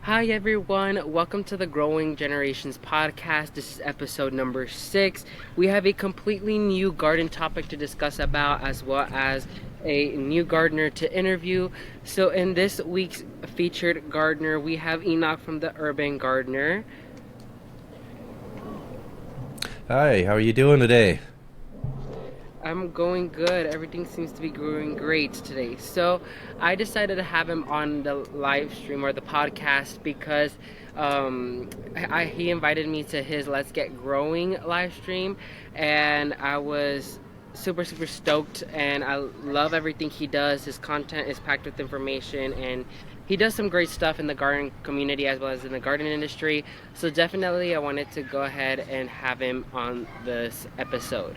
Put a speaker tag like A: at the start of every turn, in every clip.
A: Hi, everyone. Welcome to the Growing Generations podcast. This is episode number 6. We have a completely new garden topic to discuss about, as well as a new gardener to interview. So, in this week's featured gardener, we have Enoch from the Urban Gardener.
B: Hi, how are you doing today?
A: I'm going good. Everything seems to be going great today. So I decided to have him on the live stream or the podcast because he invited me to his Let's Get Growing live stream, and I was super stoked. And I love everything he does. His content is packed with information, and he does some great stuff in the garden community as well as in the garden industry. So definitely, I wanted to go ahead and have him on this episode.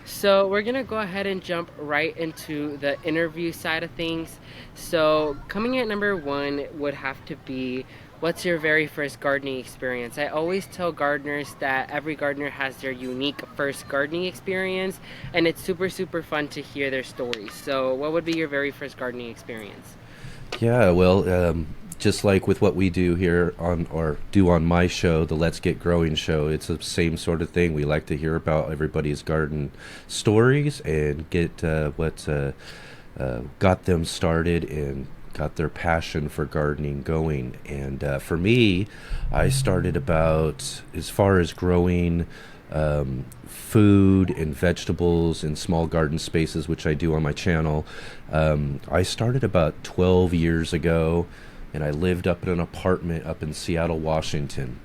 A: So we're gonna go ahead and jump right into the interview side of things. So coming at number one would have to be, what's your very first gardening experience? I always tell gardeners that every gardener has their unique first gardening experience, and it's super fun to hear their stories. So what would be your very first gardening experience?
B: Yeah, well, just like with what we do here on or do on my show, the Let's Get Growing show, it's the same sort of thing. We like to hear about everybody's garden stories and get what got them started and got their passion for gardening going. And for me, I started about as far as growing food and vegetables in small garden spaces, which I do on my channel. I started about 12 years ago, and I lived up in an apartment up in Seattle, Washington.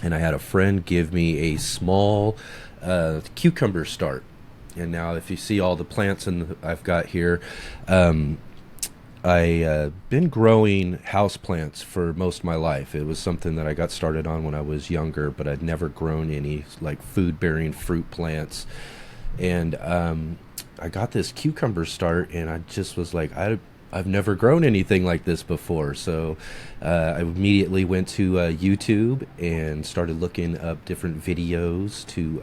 B: And I had a friend give me a small cucumber start. And now, if you see all the plants I've got here, um, I been growing house plants for most of my life. It was something that I got started on when I was younger, but I'd never grown any like food-bearing fruit plants. And I got this cucumber start, and I just was like, I've never grown anything like this before. So I immediately went to YouTube and started looking up different videos to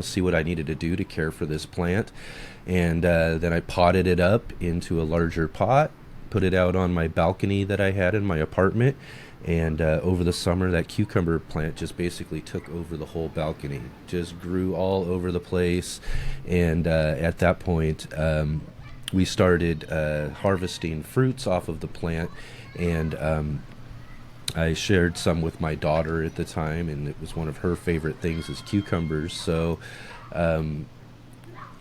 B: see what I needed to do to care for this plant. And then I potted it up into a larger pot, put it out on my balcony that I had in my apartment. And over the summer, that cucumber plant just basically took over the whole balcony, just grew all over the place. And at that point, we started harvesting fruits off of the plant. And I shared some with my daughter at the time, and it was one of her favorite things is cucumbers. So um,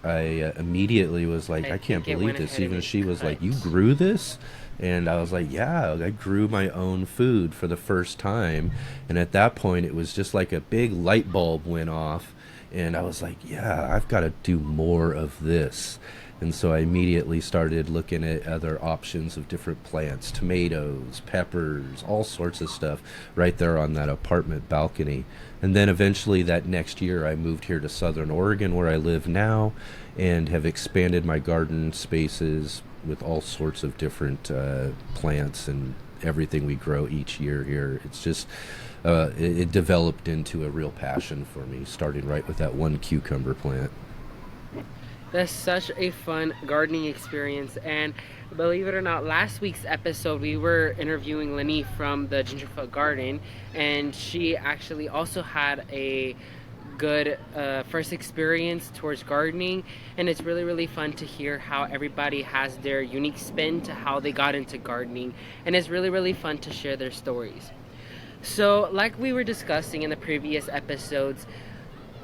B: I immediately was like,
A: I
B: I can't
A: think it
B: believe
A: went
B: this.
A: ahead
B: Even
A: and
B: she was like,
A: cut.
B: you grew this? And I was like, yeah, I grew my own food for the first time. And at that point, it was just like a big light bulb went off. And I was like, yeah, I've got to do more of this. And so I immediately started looking at other options of different plants, tomatoes, peppers, all sorts of stuff right there on that apartment balcony. And then eventually that next year I moved here to Southern Oregon where I live now and have expanded my garden spaces with all sorts of different plants and everything we grow each year here. It's just, it developed into a real passion for me, starting right with that one cucumber plant.
A: That's such a fun gardening experience. And believe it or not, last week's episode, we were interviewing Lenny from the Gingerfoot Garden, and she actually also had a good first experience towards gardening. And it's really fun to hear how everybody has their unique spin to how they got into gardening. And it's really fun to share their stories. So, like we were discussing in the previous episodes,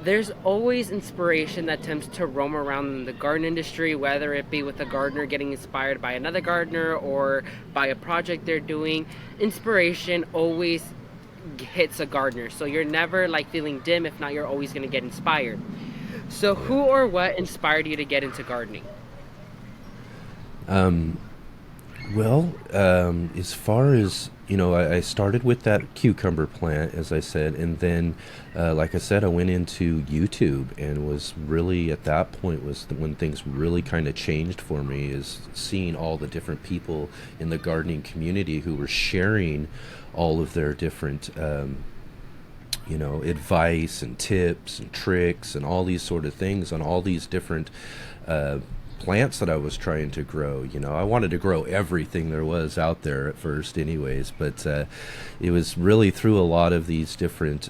A: there's always inspiration that tends to roam around in the garden industry, whether it be with a gardener getting inspired by another gardener or by a project they're doing. Inspiration always hits a gardener, so you're never like feeling dim. If not, you're always going to get inspired. So
B: Yeah.
A: who or what inspired you to get into gardening?
B: Well, as far as I started with that cucumber plant, as I said, and then, like I said, I went into YouTube and was really at that point was when things really kind of changed for me. Is seeing all the different people in the gardening community who were sharing all of their different advice and tips and tricks and all these sort of things on all these different uh, plants that I was trying to grow. You know, I wanted to grow everything there was out there at first, anyways. But it was really through a lot of these different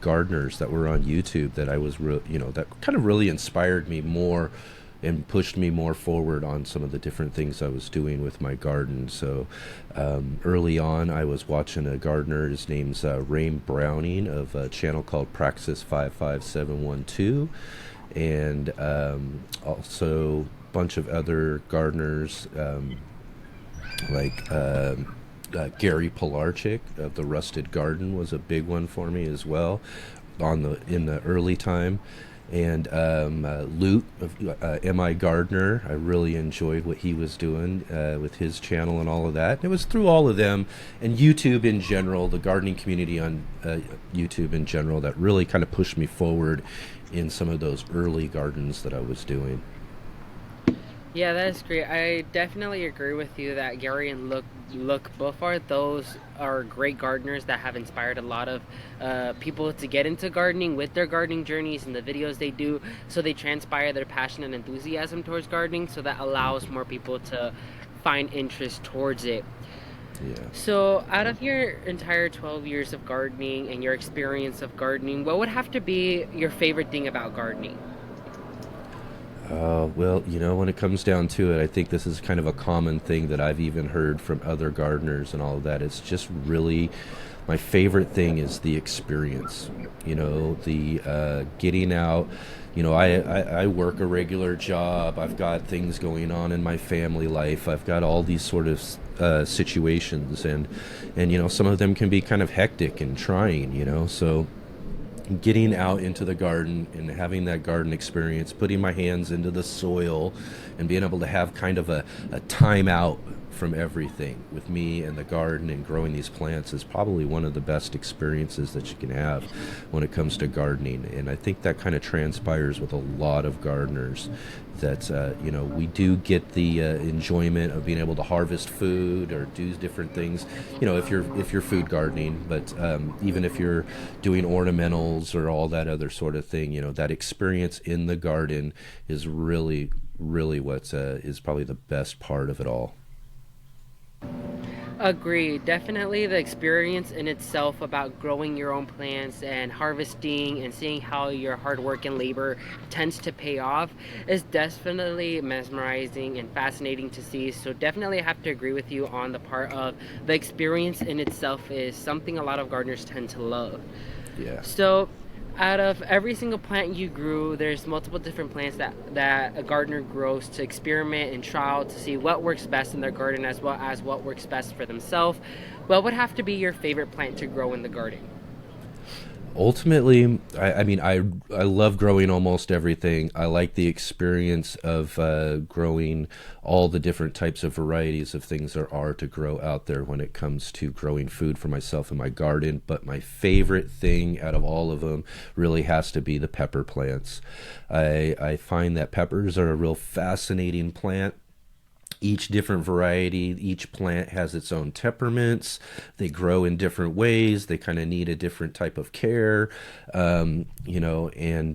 B: gardeners that were on YouTube that I was, that kind of really inspired me more and pushed me more forward on some of the different things I was doing with my garden. So early on, I was watching a gardener. His name's Rain Browning of a channel called Praxis 55712, and also a bunch of other gardeners like Gary Pilarchik of the Rusted Garden was a big one for me as well in the early time. And Lute of M.I. Gardner, I really enjoyed what he was doing with his channel and all of that. And it was through all of them and YouTube in general, the gardening community on YouTube in general, that really kind of pushed me forward in some of those early gardens that I was doing.
A: Yeah, that is great. I definitely agree with you that Gary and Look both are those are great gardeners that have inspired a lot of people to get into gardening with their gardening journeys and the videos they do. So they transpire their passion and enthusiasm towards gardening. So that allows more people to find interest towards it.
B: Yeah.
A: So, out of your entire 12 years of gardening and your experience of gardening, what would have to be your favorite thing about gardening?
B: Well, when it comes down to it, I think this is kind of a common thing that I've even heard from other gardeners and all of that. It's just really my favorite thing is the experience. The getting out. I work a regular job. I've got things going on in my family life. I've got all these sort of situations, and some of them can be kind of hectic and trying. So getting out into the garden and having that garden experience, putting my hands into the soil and being able to have kind of a time out from everything with me and the garden and growing these plants is probably one of the best experiences that you can have when it comes to gardening. And I think that kind of transpires with a lot of gardeners, that we do get the enjoyment of being able to harvest food or do different things, if you're food gardening. But even if you're doing ornamentals or all that other sort of thing, that experience in the garden is really what is probably the best part of it all.
A: Agree. Definitely the experience in itself about growing your own plants and harvesting and seeing how your hard work and labor tends to pay off is definitely mesmerizing and fascinating to see. So definitely I have to agree with you on the part of the experience in itself is something a lot of gardeners tend to love.
B: Yeah.
A: So out of every single plant you grew, there's multiple different plants that a gardener grows to experiment and trial to see what works best in their garden as well as what works best for themselves. What would have to be your favorite plant to grow in the garden?
B: Ultimately, I love growing almost everything. I like the experience of growing all the different types of varieties of things there are to grow out there when it comes to growing food for myself in my garden. But my favorite thing out of all of them really has to be the pepper plants. I find that peppers are a real fascinating plant. Each different variety, each plant has its own temperaments. They grow in different ways. They kind of need a different type of care, and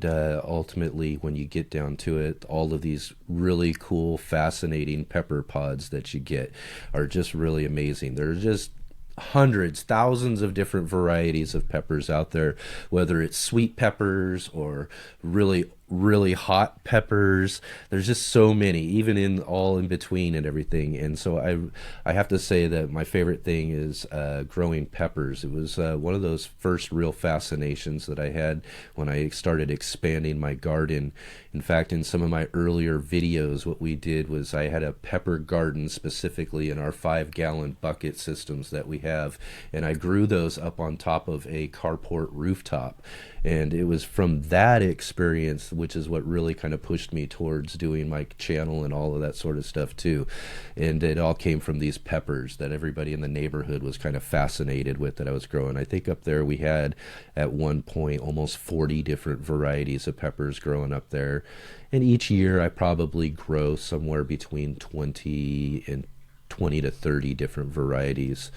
B: ultimately, when you get down to it, all of these really cool, fascinating pepper pods that you get are just really amazing. They're just hundreds, thousands of different varieties of peppers out there, whether it's sweet peppers or really hot peppers. There's just so many, even in all in between and everything. And so I have to say that my favorite thing is growing peppers. It was one of those first real fascinations that I had when I started expanding my garden. In fact, in some of my earlier videos, what we did was I had a pepper garden specifically in our 5-gallon bucket systems that we have, and I grew those up on top of a carport rooftop. And it was from that experience, which is what really kind of pushed me towards doing my channel and all of that sort of stuff too. And it all came from these peppers that everybody in the neighborhood was kind of fascinated with that I was growing. I think up there we had at one point almost 40 different varieties of peppers growing up there. And each year I probably grow somewhere between 20 to 30 different varieties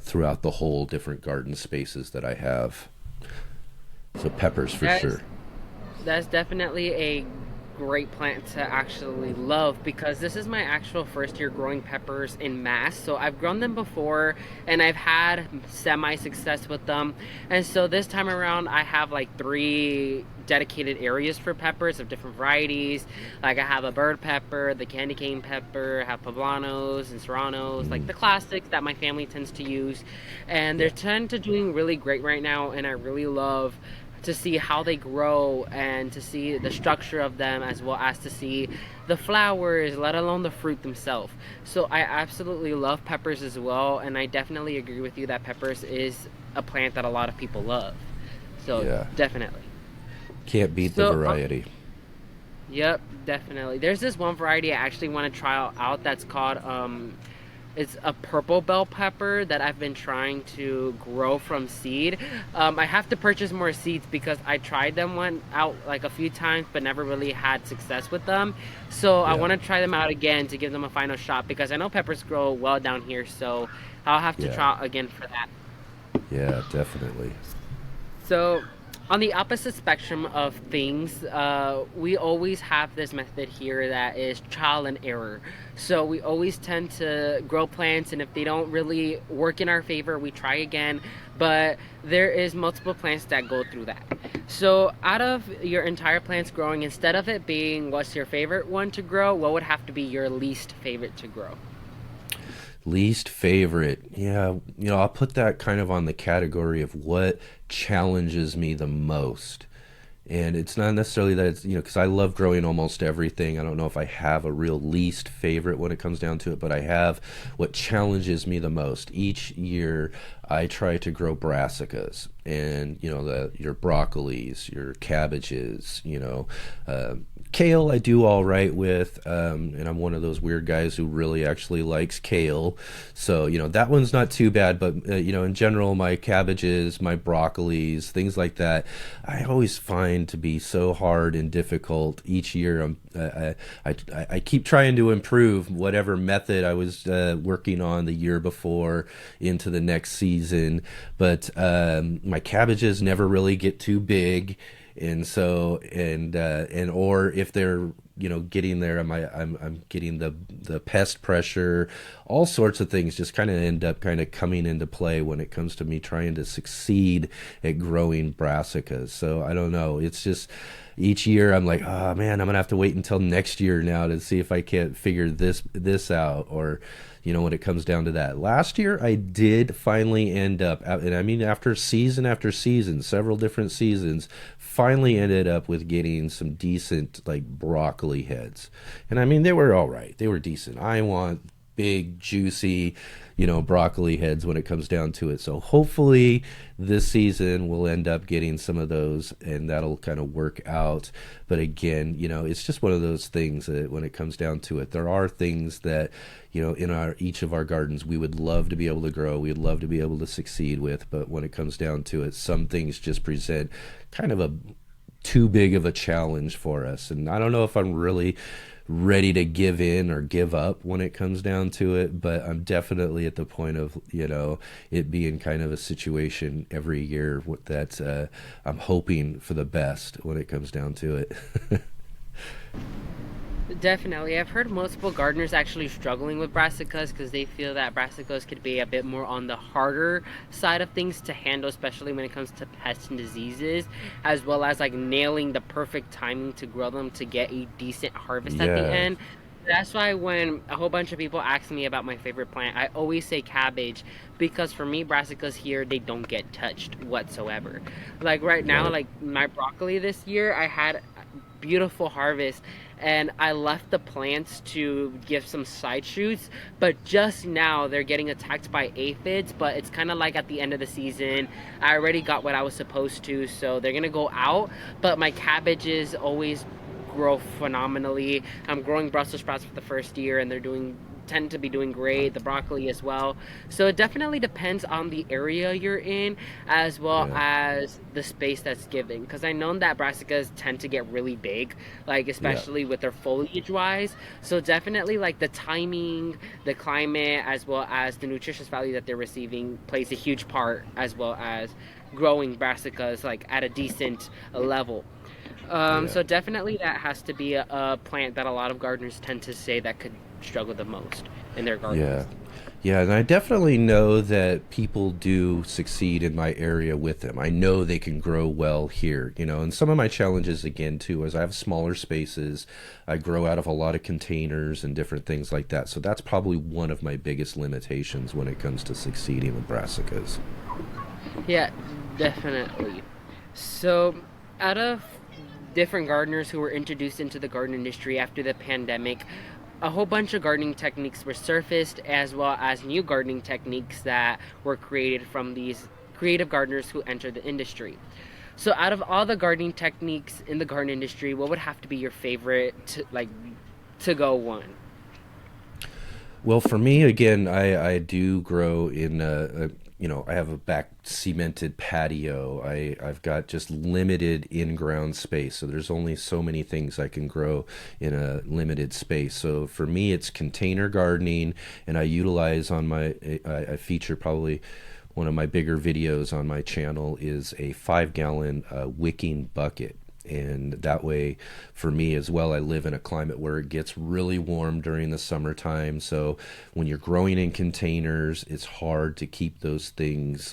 B: throughout the whole different garden spaces that I have. So peppers for
A: That's
B: sure.
A: that's definitely a great plant to actually love because this is my actual first year growing peppers in mass. So I've grown them before and I've had semi success with them. And so this time around, I have like three dedicated areas for peppers of different varieties. Like I have a bird pepper, the candy cane pepper, I have poblanos and serranos, like
B: Mm,
A: the classics that my family tends to use. And they're
B: yeah,
A: tend to doing really great right now. And I really love to see how they grow and to see the structure of them as well as to see the flowers, let alone the fruit themselves. So I absolutely love peppers as well, and I definitely agree with you that peppers is a plant that a lot of people love. So
B: yeah.
A: definitely.
B: Can't beat the
A: So
B: variety.
A: yep, definitely. There's this one variety I actually want to try out that's called it's a purple bell pepper that I've been trying to grow from seed. I have to purchase more seeds because I tried them one out like a few times but never really had success with them. So I
B: Yeah,
A: want to try them out again to give them a final shot because I know peppers grow well down here. So I'll have to
B: yeah,
A: try out again for that.
B: yeah, definitely.
A: So, on the opposite spectrum of things, we always have this method here that is trial and error. So, we always tend to grow plants, and if they don't really work in our favor, we try again. But there is multiple plants that go through that. So, out of your entire plants growing, instead of it being what's your favorite one to grow, what would have to be your least favorite to grow?
B: Least favorite. Yeah, I'll put that kind of on the category of what challenges me the most. And it's not necessarily that it's, because I love growing almost everything. I don't know if I have a real least favorite when it comes down to it, but I have what challenges me the most. Each year, I try to grow brassicas and, your broccolis, your cabbages, kale I do all right with, and I'm one of those weird guys who really actually likes kale. So, that one's not too bad, but, in general, my cabbages, my broccolis, things like that, I always find to be so hard and difficult each year. I keep trying to improve whatever method I was working on the year before into the next season, but my cabbages never really get too big, and so and or if they're getting there, I'm getting the pest pressure, all sorts of things just kind of end up kind of coming into play when it comes to me trying to succeed at growing brassicas. So I don't know, it's just each year I'm like, oh man, I'm gonna have to wait until next year now to see if I can't figure this out, or when it comes down to that. Last year I did finally end up, and I mean after season, several different seasons, finally ended up with getting some decent like broccoli heads. And I mean they were all right. They were decent. I want big juicy, broccoli heads when it comes down to it. So hopefully this season we'll end up getting some of those and that'll kind of work out. But again, it's just one of those things that when it comes down to it, there are things that, in our each of our gardens we would love to be able to grow, we'd love to be able to succeed with, but when it comes down to it, some things just present kind of a too big of a challenge for us. And I don't know if I'm really ready to give in or give up when it comes down to it, but I'm definitely at the point of it being kind of a situation every year that I'm hoping for the best when it comes down to it.
A: Definitely. I've heard multiple gardeners actually struggling with brassicas because they feel that brassicas could be a bit more on the harder side of things to handle, especially when it comes to pests and diseases, as well as like nailing the perfect timing to grow them to get a decent harvest at the
B: Yeah,
A: end. That's why when a whole bunch of people ask me about my favorite plant, I always say cabbage because for me, brassicas here, they don't get touched whatsoever. Like right now,
B: right.
A: like my broccoli this year, I had beautiful harvest and I left the plants to give some side shoots, but just now they're getting attacked by aphids, but it's kind of like at the end of the season I already got what I was supposed to, so they're gonna go out. But my cabbages always grow phenomenally. I'm growing Brussels sprouts for the first year and they're doing tend to be doing great, the broccoli as well. So it definitely depends on the area you're in as well
B: Yeah,
A: as the space that's given. Because I know that brassicas tend to get really big, like
B: yeah,
A: especially with their foliage wise. So definitely like the timing, the climate, as well as the nutritious value that they're receiving plays a huge part as well as growing brassicas like at a decent level.
B: Yeah.
A: So definitely that has to be a plant that a lot of gardeners tend to say that could struggle the most in their
B: Yeah.
A: gardens.
B: Yeah, and I definitely know that people do succeed in my area with them. I know they can grow well here, and some of my challenges again too is I have smaller spaces. I grow out of a lot of containers and different things like that. So that's probably one of my biggest limitations when it comes to succeeding with brassicas.
A: Yeah, definitely. So, out of different gardeners who were introduced into the garden industry after the pandemic, a whole bunch of gardening techniques were surfaced, as well as new gardening techniques that were created from these creative gardeners who entered the industry. So, out of all the gardening techniques in the garden industry, what would have to be your favorite, to go one?
B: Well, for me, again, I do grow in I have a back cemented patio. I've got just limited in-ground space, so there's only so many things I can grow in a limited space. So for me, it's container gardening, and I utilize on I feature probably one of my bigger videos on my channel is a 5 gallon wicking bucket. And that way, for me as well, I live in a climate where it gets really warm during the summertime. So when you're growing in containers, it's hard to keep those things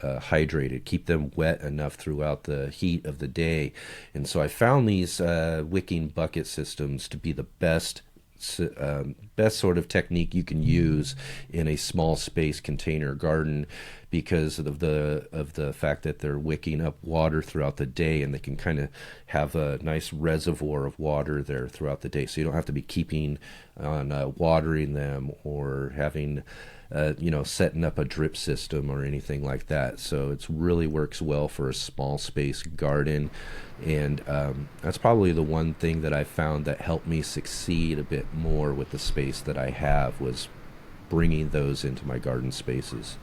B: hydrated, keep them wet enough throughout the heat of the day. And so I found these wicking bucket systems to be the best sort of technique you can use in a small space container garden because of the fact that they're wicking up water throughout the day, and they can kind of have a nice reservoir of water there throughout the day, so you don't have to be keeping on watering them or having setting up a drip system or anything like that. So it really works well for a small space garden. And that's probably the one thing that I found that helped me succeed a bit more with the space that I have was bringing those into my garden spaces.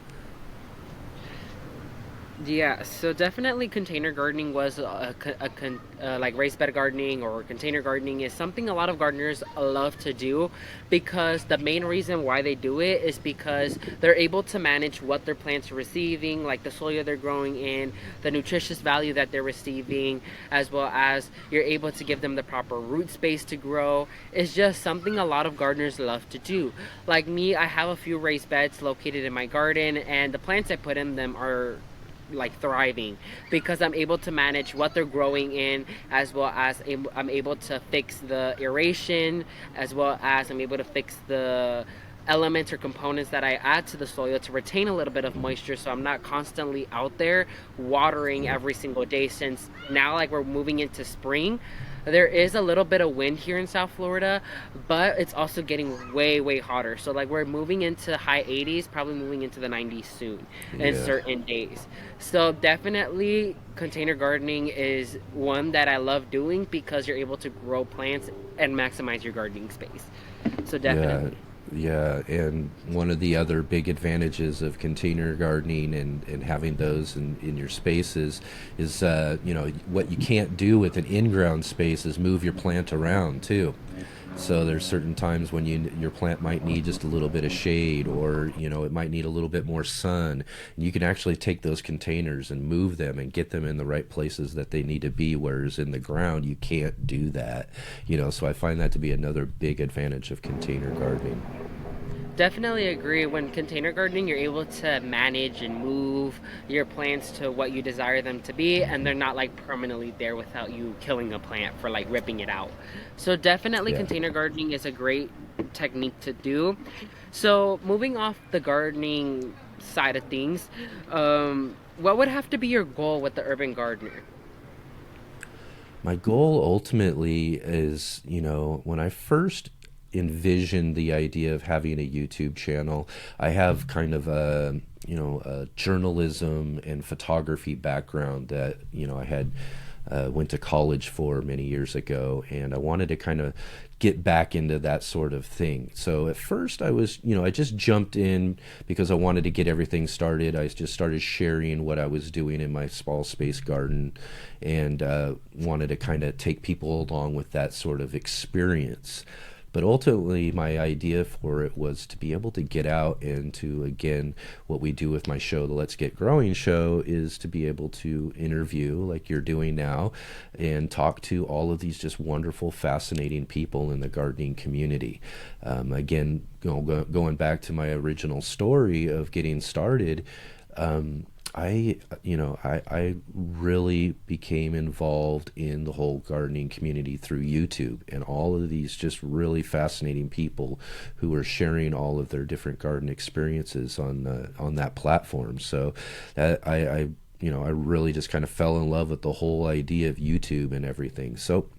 A: Yeah, so definitely container gardening was like raised bed gardening or container gardening is something a lot of gardeners love to do because the main reason why they do it is because they're able to manage what their plants are receiving, like the soil they're growing in, the nutritious value that they're receiving, as well as you're able to give them the proper root space to grow. It's just something a lot of gardeners love to do. Like me, I have a few raised beds located in my garden, and the plants I put in them are like thriving because I'm able to manage what they're growing in, as well as I'm able to fix the aeration, as well as I'm able to fix the elements or components that I add to the soil to retain a little bit of moisture, so I'm not constantly out there watering every single day. Since now, like, we're moving into spring, there is a little bit of wind here in South Florida, but it's also getting way hotter. So like we're moving into high 80s, probably moving into the 90s soon in
B: Yeah.
A: certain days. So definitely container gardening is one that I love doing because you're able to grow plants and maximize your gardening space. So
B: Yeah,
A: definitely.
B: yeah, and one of the other big advantages of container gardening and having those in your spaces is, what you can't do with an in-ground space is move your plant around too. So there's certain times when your plant might need just a little bit of shade, or it might need a little bit more sun. And you can actually take those containers and move them and get them in the right places that they need to be. Whereas in the ground, you can't do that. So I find that to be another big advantage of container gardening.
A: Definitely agree. When container gardening, you're able to manage and move your plants to what you desire them to be, and they're not like permanently there without you killing a plant for like ripping it out. So, definitely,
B: Yeah.
A: container gardening is a great technique to do. So, moving off the gardening side of things, what would have to be your goal with the urban gardener?
B: My goal ultimately is, when I first envisioned the idea of having a YouTube channel, I have kind of a journalism and photography background that, I had went to college for many years ago, and I wanted to kind of get back into that sort of thing. So at first I just jumped in because I wanted to get everything started. I just started sharing what I was doing in my small space garden, and wanted to kind of take people along with that sort of experience. But ultimately, my idea for it was to be able to get out and to, again, what we do with my show, the Let's Get Growing show, is to be able to interview, like you're doing now, and talk to all of these just wonderful, fascinating people in the gardening community. Again, going back to my original story of getting started, um, I really became involved in the whole gardening community through YouTube and all of these just really fascinating people who were sharing all of their different garden experiences on that platform. So I really just kind of fell in love with the whole idea of YouTube and everything. So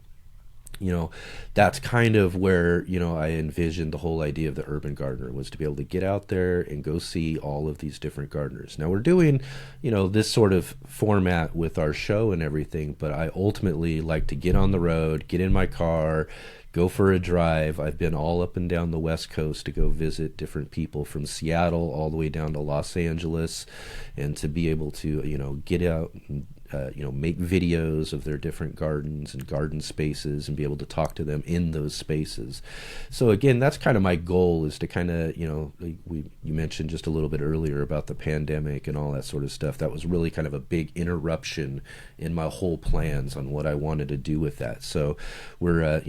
B: that's kind of where I envisioned the whole idea of the urban gardener, was to be able to get out there and go see all of these different gardeners. Now we're doing this sort of format with our show and everything, but I ultimately like to get on the road, get in my car, go for a drive. I've been all up and down the West Coast to go visit different people, from Seattle all the way down to Los Angeles, and to be able to get out and make videos of their different gardens and garden spaces and be able to talk to them in those spaces. So again, that's kind of my goal, is to kind of, you mentioned just a little bit earlier about the pandemic and all that sort of stuff. That was really kind of a big interruption in my whole plans on what I wanted to do with that. So we're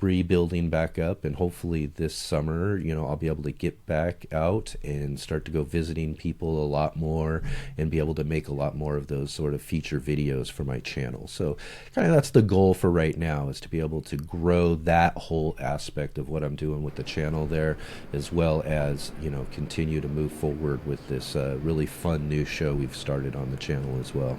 B: rebuilding back up, and hopefully this summer, I'll be able to get back out and start to go visiting people a lot more and be able to make a lot more of those sort of feature videos for my channel. So kind of that's the goal for right now, is to be able to grow that whole aspect of what I'm doing with the channel there, as well as continue to move forward with this really fun new show we've started on the channel as well.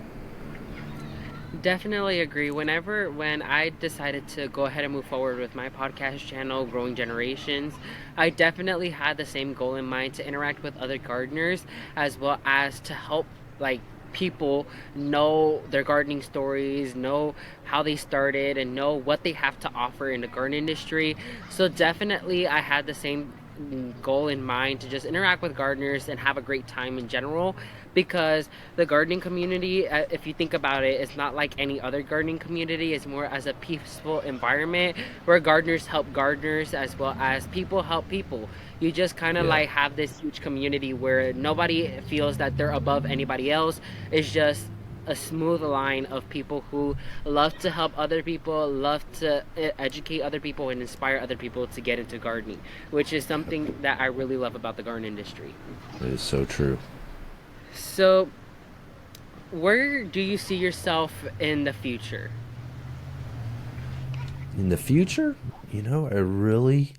A: Definitely agree. When I decided to go ahead and move forward with my podcast channel, Growing Generations, I definitely had the same goal in mind, to interact with other gardeners, as well as to help, like, people know their gardening stories, know how they started, and know what they have to offer in the garden industry. So definitely I had the same goal in mind, to just interact with gardeners and have a great time in general, because the gardening community, if you think about it, it's not like any other gardening community. It's more as a peaceful environment where gardeners help gardeners, as well as people help people. You just kind of
B: Yeah.
A: like have this huge community where nobody feels that they're above anybody else. It's just a smooth line of people who love to help other people, love to educate other people, and inspire other people to get into gardening, which is something that I really love about the garden industry.
B: It is so true.
A: So, where do you see yourself in the future?
B: In the future, I really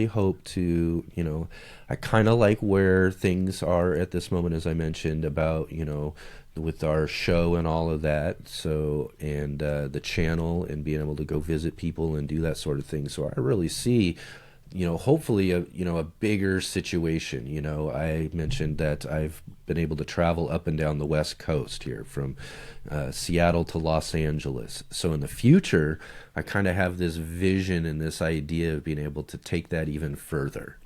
B: hope to, I kind of like where things are at this moment, as I mentioned about, with our show and all of that. So, and the channel, and being able to go visit people and do that sort of thing. So I really see, hopefully a bigger situation. I mentioned that I've been able to travel up and down the West Coast here, from Seattle to Los Angeles. So in the future, I kind of have this vision and this idea of being able to take that even further.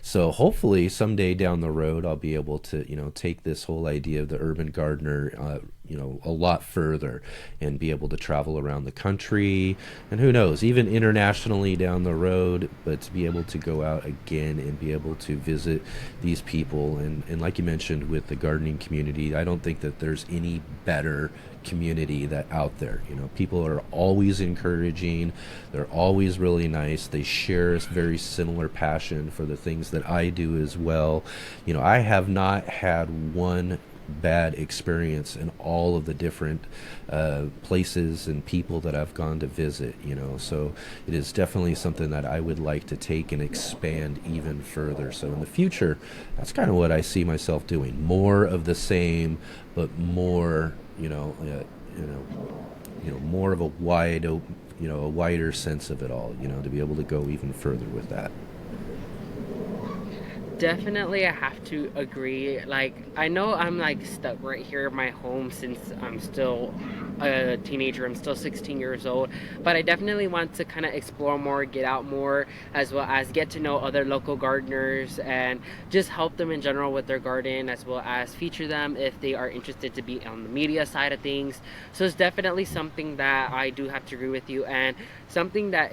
B: So hopefully someday down the road, I'll be able to take this whole idea of the urban gardener a lot further, and be able to travel around the country, and who knows, even internationally down the road. But to be able to go out again and be able to visit these people, and like you mentioned with the gardening community, I don't think that there's any better community that out there. People are always encouraging, they're always really nice, they share a very similar passion for the things that I do as well. I have not had one bad experience in all of the different places and people that I've gone to visit. So it is definitely something that I would like to take and expand even further. So in the future, that's kind of what I see myself doing: more of the same, but more, more of a a wider sense of it all, to be able to go even further with that.
A: Definitely, I have to agree. Like, I know I'm like stuck right here in my home, since I'm still a teenager. I'm still 16 years old, but I definitely want to kind of explore more, get out more, as well as get to know other local gardeners and just help them in general with their garden, as well as feature them if they are interested to be on the media side of things. So it's definitely something that I do have to agree with you. And something that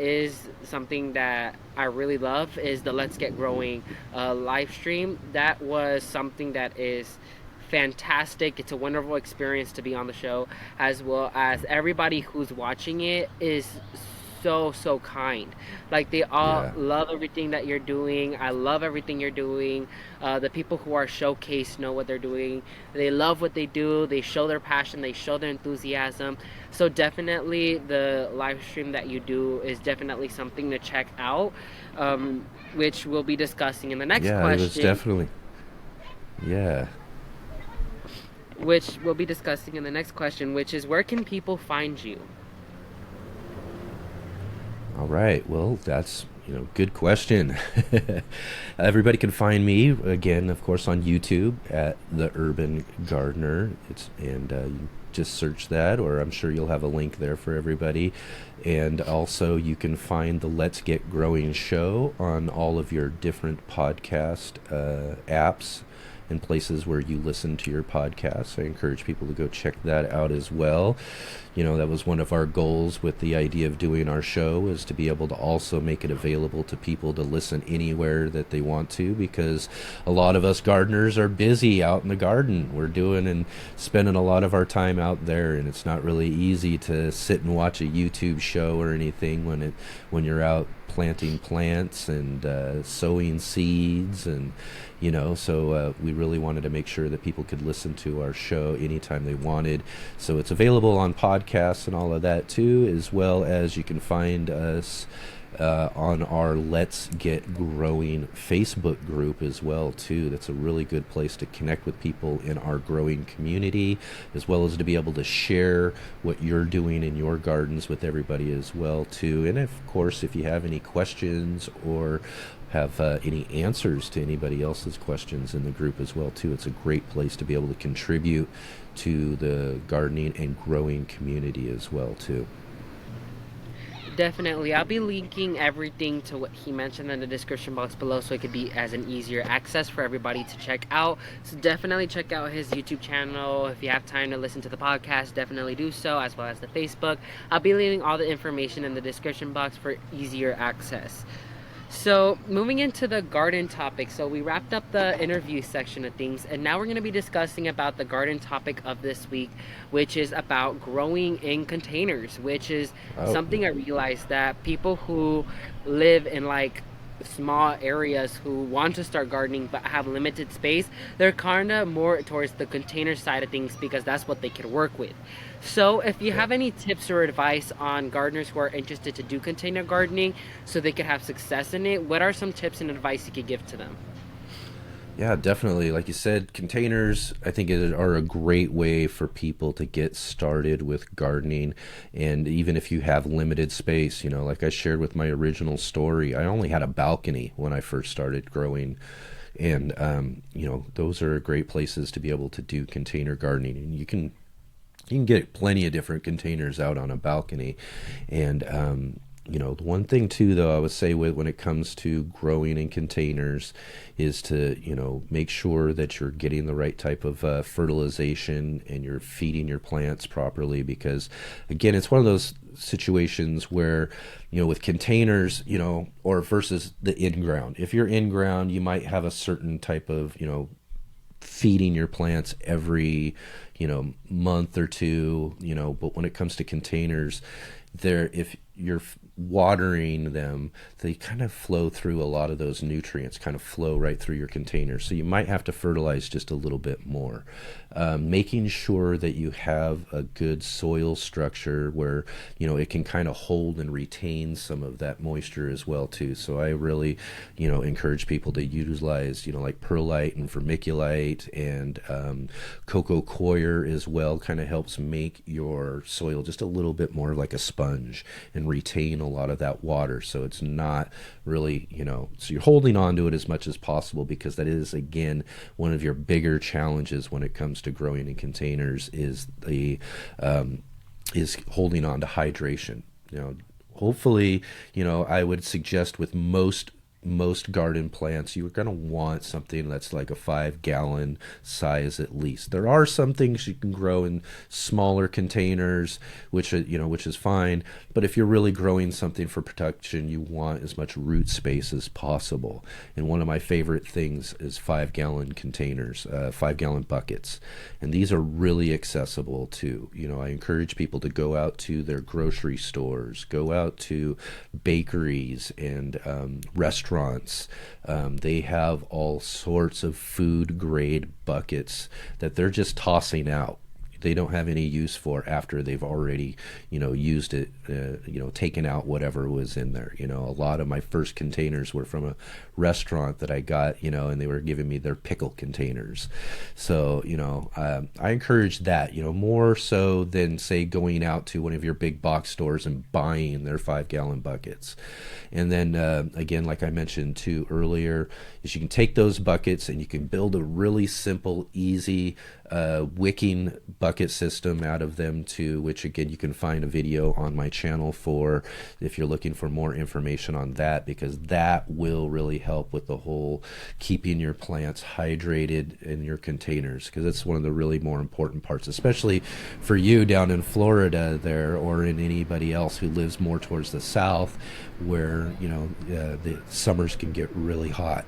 A: I really love is the Let's Get Growing live stream. That was something that is fantastic. It's a wonderful experience to be on the show, as well as everybody who's watching it is so kind. Like, they all
B: Yeah.
A: love everything that you're doing. I love everything you're doing. The people who are showcased know what they're doing. They love what they do. They show their passion, they show their enthusiasm. So definitely the live stream that you do is definitely something to check out, which we'll be discussing in the next
B: Yeah, it was
A: question.
B: definitely. Yeah.
A: Which we'll be discussing in the next question, which is, where can people find you?
B: All right. Well, that's, good question. Everybody can find me again, of course, on YouTube at The Urban Gardener. You just search that, or I'm sure you'll have a link there for everybody. And also, you can find the Let's Get Growing show on all of your different podcast apps and places where you listen to your podcasts. I encourage people to go check that out as well. That was one of our goals with the idea of doing our show, is to be able to also make it available to people to listen anywhere that they want to, because a lot of us gardeners are busy out in the garden. We're doing and spending a lot of our time out there, and it's not really easy to sit and watch a YouTube show or anything when you're out planting plants and sowing seeds, and so we really wanted to make sure that people could listen to our show anytime they wanted. So it's available on podcasts and all of that too, as well as you can find us on our Let's Get Growing Facebook group as well too. That's a really good place to connect with people in our growing community, as well as to be able to share what you're doing in your gardens with everybody as well too. And of course, if you have any questions or have any answers to anybody else's questions in the group as well too, it's a great place to be able to contribute to the gardening and growing community as well too.
A: Definitely. I'll be linking everything to what he mentioned in the description box below, so it could be as an easier access for everybody to check out. So definitely check out his YouTube channel. If you have time to listen to the podcast, definitely do so, as well as the Facebook. I'll be leaving all the information in the description box for easier access. So moving into the garden topic, so we wrapped up the interview section of things, and now we're going to be discussing about the garden topic of this week, which is about growing in containers, which is
B: Oh,
A: something I realized that people who live in like small areas who want to start gardening but have limited space, they're kind of more towards the container side of things because that's what they can work with. So if you
B: yeah.
A: have any tips or advice on gardeners who are interested to do container gardening so they could have success in it, what are some tips and advice you could give to them?
B: Yeah, definitely. Like you said, containers, I think, are a great way for people to get started with gardening. And even if you have limited space, like I shared with my original story, I only had a balcony when I first started growing. And, those are great places to be able to do container gardening. And you can get plenty of different containers out on a balcony. And, the one thing too, though, I would say when it comes to growing in containers is to, make sure that you're getting the right type of fertilization and you're feeding your plants properly. Because, again, it's one of those situations where, with containers, or versus the in-ground. If you're in-ground, you might have a certain type of, feeding your plants every month or two, but when it comes to containers, if you're watering them, they kind of flow through, a lot of those nutrients kind of flow right through your container, so you might have to fertilize just a little bit more. Making sure that you have a good soil structure where it can kind of hold and retain some of that moisture as well too. So I really encourage people to utilize like perlite and vermiculite, and coco coir as well kind of helps make your soil just a little bit more like a sponge and retain a lot of that water, so it's not really so you're holding on to it as much as possible, because that is, again, one of your bigger challenges when it comes to growing in containers is the is holding on to hydration. You know, hopefully, I would suggest with most garden plants, you're going to want something that's like a 5 gallon size at least. There are some things you can grow in smaller containers, which is fine. But if you're really growing something for production, you want as much root space as possible. And one of my favorite things is 5 gallon containers, 5 gallon buckets. And these are really accessible too. I encourage people to go out to their grocery stores, go out to bakeries and restaurants. They have all sorts of food grade buckets that they're just tossing out. They don't have any use for after they've already, used it, taken out whatever was in there. A lot of my first containers were from a restaurant that I got, and they were giving me their pickle containers. So, I encourage that, more so than, say, going out to one of your big box stores and buying their 5 gallon buckets. And then, again, like I mentioned too earlier, is you can take those buckets and you can build a really simple, easy wicking bucket system out of them too, which again you can find a video on my channel for if you're looking for more information on that, because that will really help with the whole keeping your plants hydrated in your containers, because it's one of the really more important parts, especially for you down in Florida there, or in anybody else who lives more towards the south where the summers can get really hot.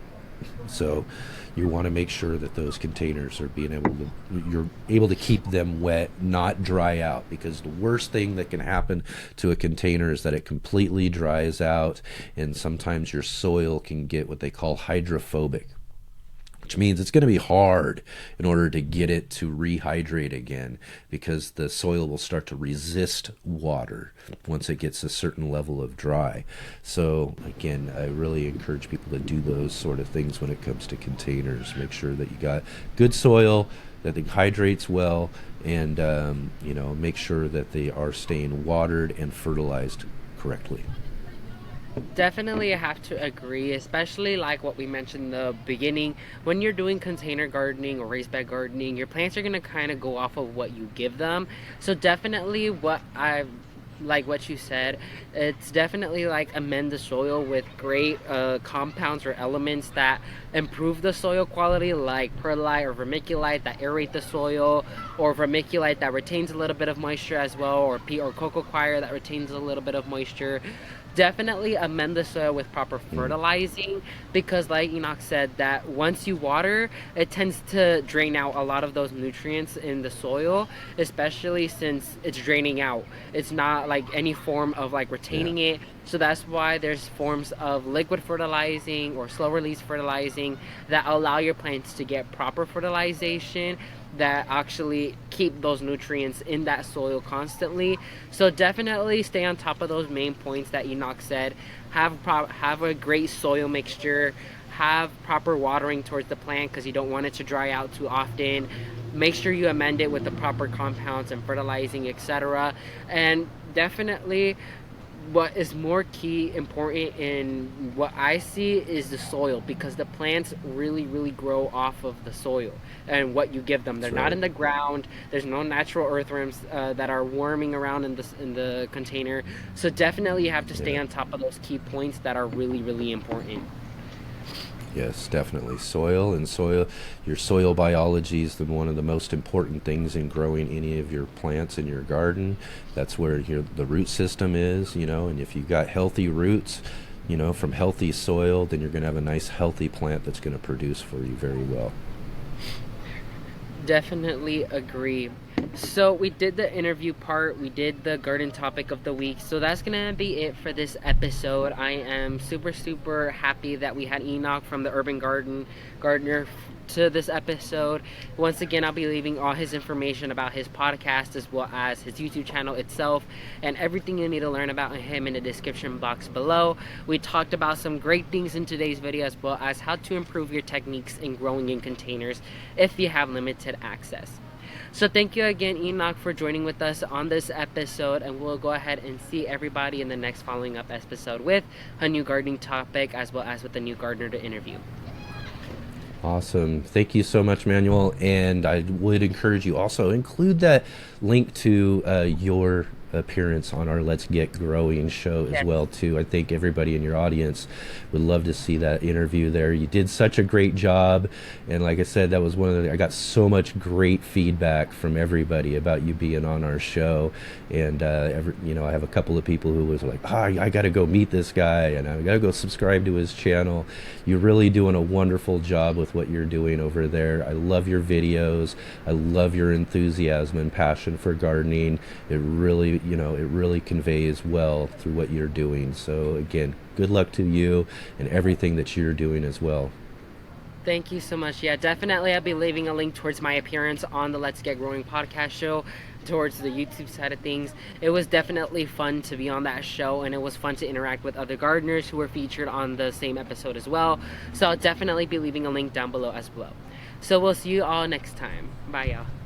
B: So you want to make sure that those containers are you're able to keep them wet, not dry out, because the worst thing that can happen to a container is that it completely dries out, and sometimes your soil can get what they call hydrophobic, which means it's going to be hard in order to get it to rehydrate again, because the soil will start to resist water once it gets a certain level of dry. So again, I really encourage people to do those sort of things when it comes to containers. Make sure that you got good soil, that it hydrates well, and make sure that they are staying watered and fertilized correctly.
A: Definitely, I have to agree, especially like what we mentioned in the beginning. When you're doing container gardening or raised bed gardening, your plants are going to kind of go off of what you give them. So definitely like what you said, it's definitely like amend the soil with great compounds or elements that improve the soil quality, like perlite or vermiculite that aerate the soil, or vermiculite that retains a little bit of moisture as well, or peat or cocoa coir that retains a little bit of moisture. Definitely amend the soil with proper fertilizing, because like Enoch said, that once you water, it tends to drain out a lot of those nutrients in the soil, especially since it's draining out. It's not like any form of like retaining it. So that's why there's forms of liquid fertilizing or slow release fertilizing that allow your plants to get proper fertilization, that actually keep those nutrients in that soil constantly. So definitely stay on top of those main points that Enoch said. Have a great soil mixture, have proper watering towards the plant, because you don't want it to dry out too often. Make sure you amend it with the proper compounds and fertilizing, etc. And definitely what is more key important in what I see is the soil, because the plants really grow off of the soil and what you give them. They're not in the ground. There's no natural earthworms that are worming around in the container. So definitely you have to stay on top of those key points that are really important.
B: Yes, definitely. Your soil biology is one of the most important things in growing any of your plants in your garden. That's where the root system is, and if you've got healthy roots, from healthy soil, then you're going to have a nice healthy plant that's going to produce for you very well.
A: Definitely agree. So we did the interview part, we did the garden topic of the week, so that's gonna be it for this episode. I am super happy that we had Enoch from the Urban Gardener to this episode. Once again, I'll be leaving all his information about his podcast as well as his YouTube channel itself and everything you need to learn about him in the description box below. We talked about some great things in today's video, as well as how to improve your techniques in growing in containers if you have limited access. So thank you again, Enoch, for joining with us on this episode, and we'll go ahead and see everybody in the next following up episode with a new gardening topic as well as with a new gardener to interview.
B: Awesome. Thank you so much, Manuel. And I would encourage you also include that link to your appearance on our Let's Get Growing show as
A: Yes.
B: well too. I think everybody in your audience would love to see that interview there. You did such a great job, and like I said, that was one of the I got so much great feedback from everybody about you being on our show. And I have a couple of people who was like, I got to go meet this guy, and I got to go subscribe to his channel. You're really doing a wonderful job with what you're doing over there. I love your videos. I love your enthusiasm and passion for gardening. It really conveys well through what you're doing. So again, good luck to you and everything that you're doing as well.
A: Thank you so much. Yeah, definitely. I'll be leaving a link towards my appearance on the Let's Get Growing podcast show, towards the YouTube side of things. It was definitely fun to be on that show, and it was fun to interact with other gardeners who were featured on the same episode as well. So I'll definitely be leaving a link down below as well. So we'll see you all next time. Bye, y'all.